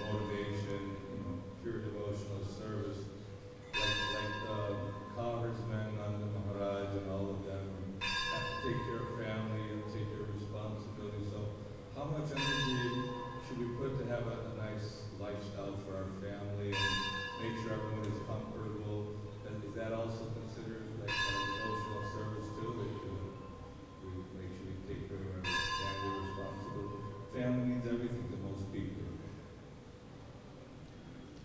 Speaker 2: motivation, pure devotional service, like the Congressman Nanda Maharaj and all of them have to take care of family and take care of responsibility. So how much energy should we put to have a nice lifestyle for our family and make sure everyone is comfortable? And is that also considered like a devotional service too? That we make sure we take care of our family responsibility. Family means everything to most people.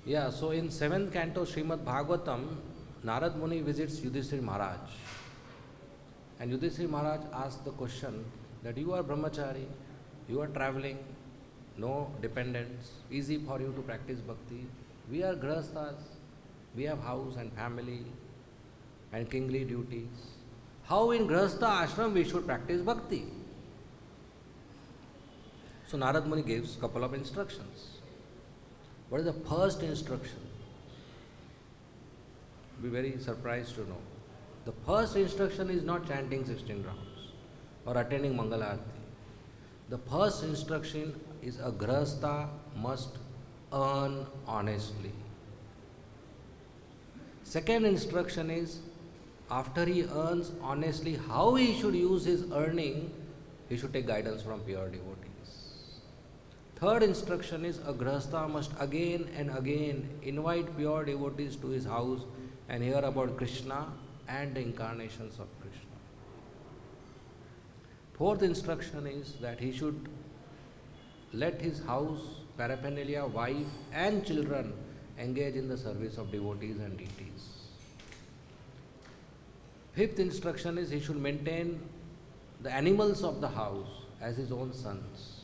Speaker 1: Yeah, so in 7th canto Srimad Bhagavatam, Narad Muni visits Yudhishthira Maharaj. And Yudhishthira Maharaj asks the question that you are brahmachari, you are traveling, no dependents, easy for you to practice bhakti. We are grahasthas, we have house and family and kingly duties. How in grahastha ashram we should practice bhakti? So Narad Muni gives a couple of instructions. What is the first instruction? Be very surprised to know. The first instruction is not chanting 16 rounds or attending Mangal Aarti. The first instruction is a grahastha must earn honestly. Second instruction is, after he earns honestly, how he should use his earning, he should take guidance from pure devotees. Third instruction is, a grahastha must again and again invite pure devotees to his house and hear about Krishna and the incarnations of Krishna. Fourth instruction is that he should let his house, paraphernalia, wife and children engage in the service of devotees and deities. Fifth instruction is he should maintain the animals of the house as his own sons.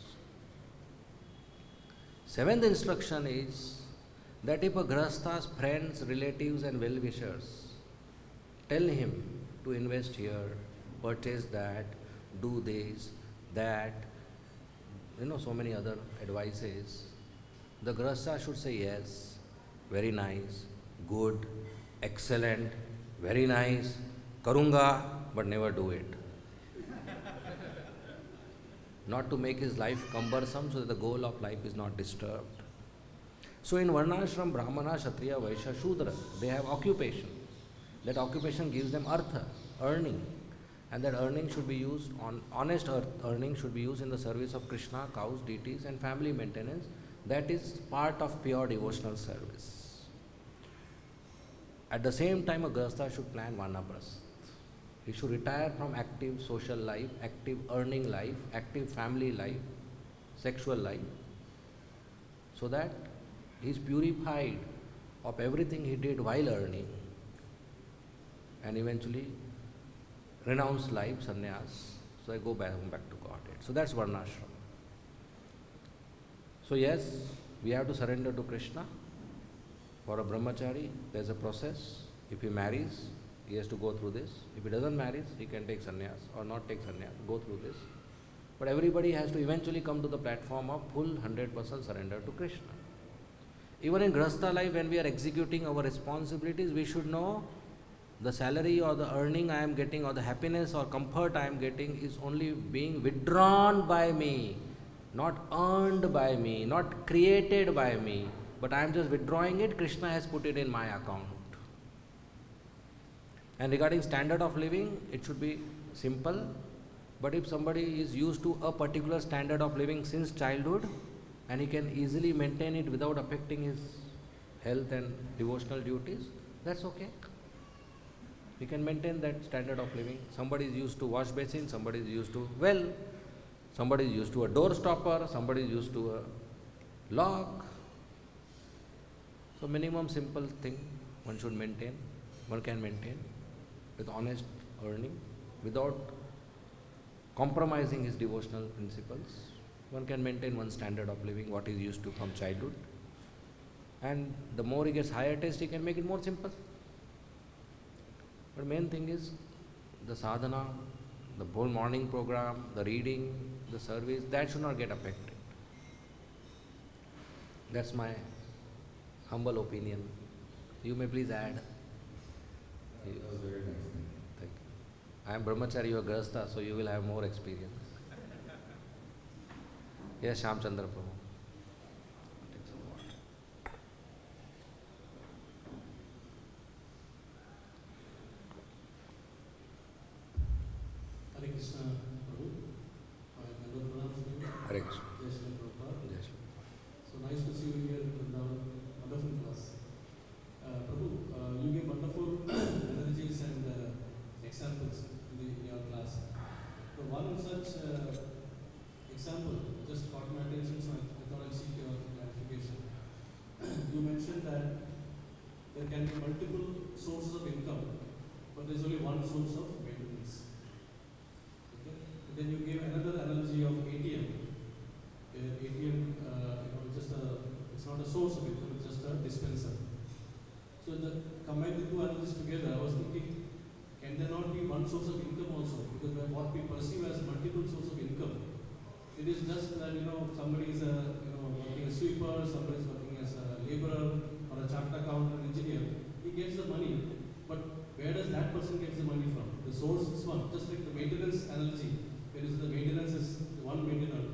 Speaker 1: Seventh instruction is that if a grahastha's friends, relatives and well-wishers tell him to invest here, purchase that, do this, that, so many other advices, the grahastha should say yes, very nice, good, excellent, very nice, karunga, but never do it. Not to make his life cumbersome so that the goal of life is not disturbed. So in Varnashram, Brahmana, Kshatriya, Vaishya, Shudra, they have occupation. That occupation gives them artha, earning. And that earning should be used, honest earning should be used in the service of Krishna, cows, deities and family maintenance. That is part of pure devotional service. At the same time, a grahastha should plan vanaprastha. He should retire from active social life, active earning life, active family life, sexual life, so that he is purified of everything he did while earning and eventually renounce life, sannyas, so I go back to Godhead. So that's Varnashram. So yes, we have to surrender to Krishna. For a brahmachari, there's a process. If he marries, he has to go through this. If he doesn't marry, he can take sannyas or not take sannyas, go through this. But everybody has to eventually come to the platform of full 100% surrender to Krishna. Even in grahastha life, when we are executing our responsibilities, we should know the salary or the earning I am getting or the happiness or comfort I am getting is only being withdrawn by me, not earned by me, not created by me, but I am just withdrawing it. Krishna has put it in my account. And regarding standard of living, it should be simple, but if somebody is used to a particular standard of living since childhood and he can easily maintain it without affecting his health and devotional duties, that's okay. He can maintain that standard of living. Somebody is used to wash basin, somebody is used to well, somebody is used to a door stopper, somebody is used to a lock. So minimum simple thing one should maintain, one can maintain with honest earning, without compromising his devotional principles. One can maintain one standard of living, what he is used to from childhood. And the more he gets higher taste, he can make it more simple. But main thing is the sadhana, the whole morning program, the reading, the service, that should not get affected. That's my humble opinion. You may please add.
Speaker 2: That was very nice.
Speaker 1: Thank you. I am brahmachari, you are grahastha, so you will have more experience. Yes, Shyamchandra Prabhu. Take some water.
Speaker 3: Hare Krishna, Prabhu.
Speaker 1: Hare Krishna.
Speaker 3: JSL Prabhupada.
Speaker 1: Yes.
Speaker 3: So nice to see you here in Vrindavan. Wonderful class. Prabhu, you gave wonderful analogies and examples in your class. So one such example just caught my attention, so I thought I'd seek your clarification. You mentioned that there can be multiple sources of income, but there's only one source of maintenance. Okay? And then you gave another analogy of ATM. ATM, it's not a source of income, it's just a dispenser. So combine the two analogies together, I was thinking, can there not be one source of income also? Because what we perceive as multiple sources of income, it is just that somebody is working as sweeper, somebody is working as a laborer or a chartered accountant, engineer. He gets the money, but where does that person get the money from? The source is one, just like the maintenance analogy. There is the maintenance is the one maintainer,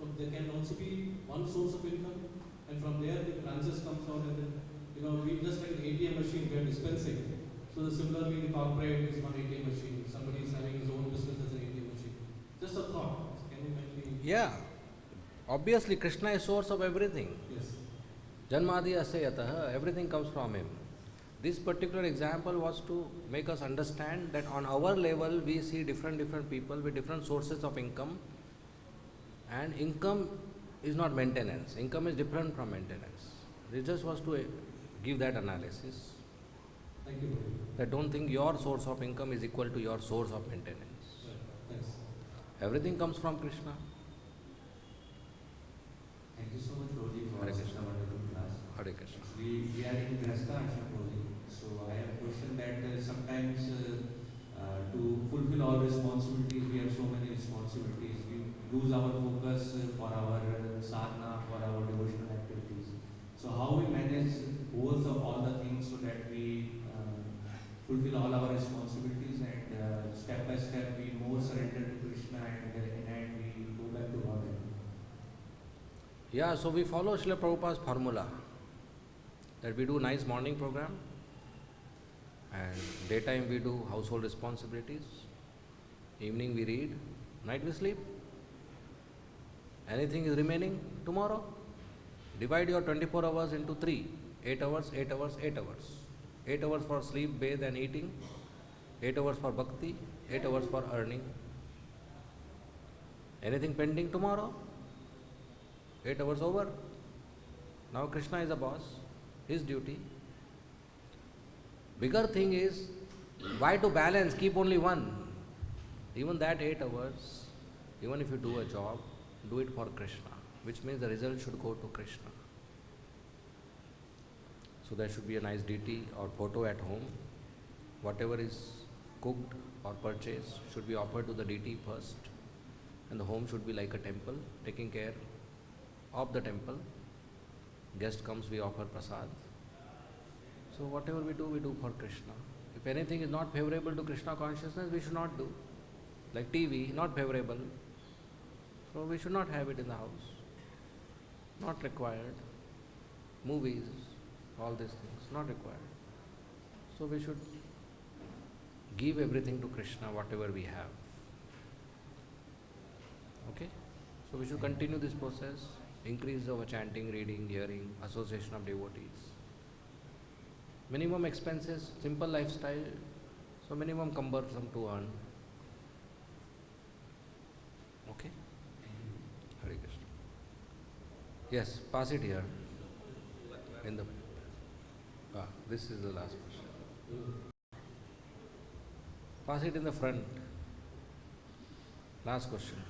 Speaker 3: but there can also be one source of income. and from there the branches comes out, and then we just like an ATM machine we are dispensing. So similarly, the corporate is one ATM machine. Somebody is having his own business as an ATM machine. Just a thought. Can you kindly?
Speaker 1: Yeah. Obviously, Krishna is source of everything.
Speaker 3: Yes.
Speaker 1: Janmadi asayataha, everything comes from him. This particular example was to make us understand that on our level we see different people with different sources of income, and income is not maintenance. Income is different from maintenance. This just was to give that analysis.
Speaker 3: Thank you.
Speaker 1: That don't think your source of income is equal to your source of maintenance.
Speaker 3: Thanks.
Speaker 1: Everything comes from Krishna.
Speaker 4: Thank you so much, Roji, for
Speaker 1: Hare
Speaker 4: such
Speaker 1: Krishna.
Speaker 4: a wonderful class.
Speaker 1: Hare Krishna.
Speaker 4: We are in Grasta Ashram, Roji. So I have a question that sometimes to fulfill all responsibilities, we have so many responsibilities. We lose our focus for our sadhana, for our devotional activities. So how we manage both of all the things so that we fulfill all our responsibilities and step by step we more surrender to Krishna and we go back to God.
Speaker 1: Yeah, so we follow Srila Prabhupada's formula that we do nice morning program and daytime we do household responsibilities, evening we read, night we sleep. Anything is remaining tomorrow. Divide your 24 hours into 3, 8 hours, 8 hours, 8 hours. 8 hours for sleep, bathe and eating, 8 hours for bhakti, 8 hours for earning. Anything pending tomorrow? 8 hours over. Now Krishna is the boss, his duty. Bigger thing is, why to balance, keep only one. Even that 8 hours, even if you do a job, do it for Krishna, which means the result should go to Krishna. So there should be a nice deity or photo at home. Whatever is cooked or purchased should be offered to the deity first. And the home should be like a temple, taking care of the temple. Guest comes, we offer prasad. So whatever we do for Krishna. If anything is not favorable to Krishna consciousness, we should not do. Like TV, not favorable. So we should not have it in the house. Not required. Movies, all these things, not required. So we should give everything to Krishna, whatever we have. Okay? So we should continue this process, increase our chanting, reading, hearing, association of devotees. Minimum expenses, simple lifestyle, so minimum cumbersome to earn. Okay? Hare Krishna. Yes, pass it here. In the this is the last question. Pass it in the front. Last question.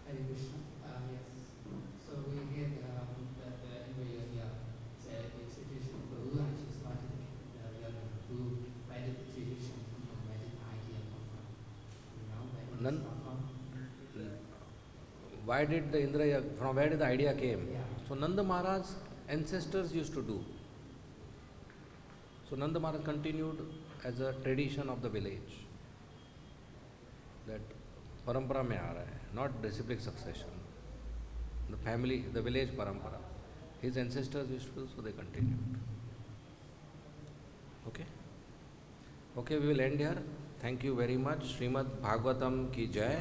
Speaker 5: Hare Krishna. Yes. So we hear that in the institution of Guru actually started to where did the tradition come from, where did the idea come from? Where did it start from?
Speaker 1: Why did the Indra, from where did the idea came?
Speaker 5: Yeah.
Speaker 1: So Nanda Maharaj's ancestors used to do. So Nanda Maharaj continued as a tradition of the village. That parampara mein aa raha hai, not reciprocal succession. The family, the village parampara. His ancestors used to do, so they continued. Okay? Okay, we will end here. Thank you very much. Srimad Bhagavatam ki jai.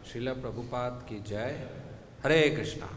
Speaker 1: Srila Prabhupada ki jai. Hare Krishna.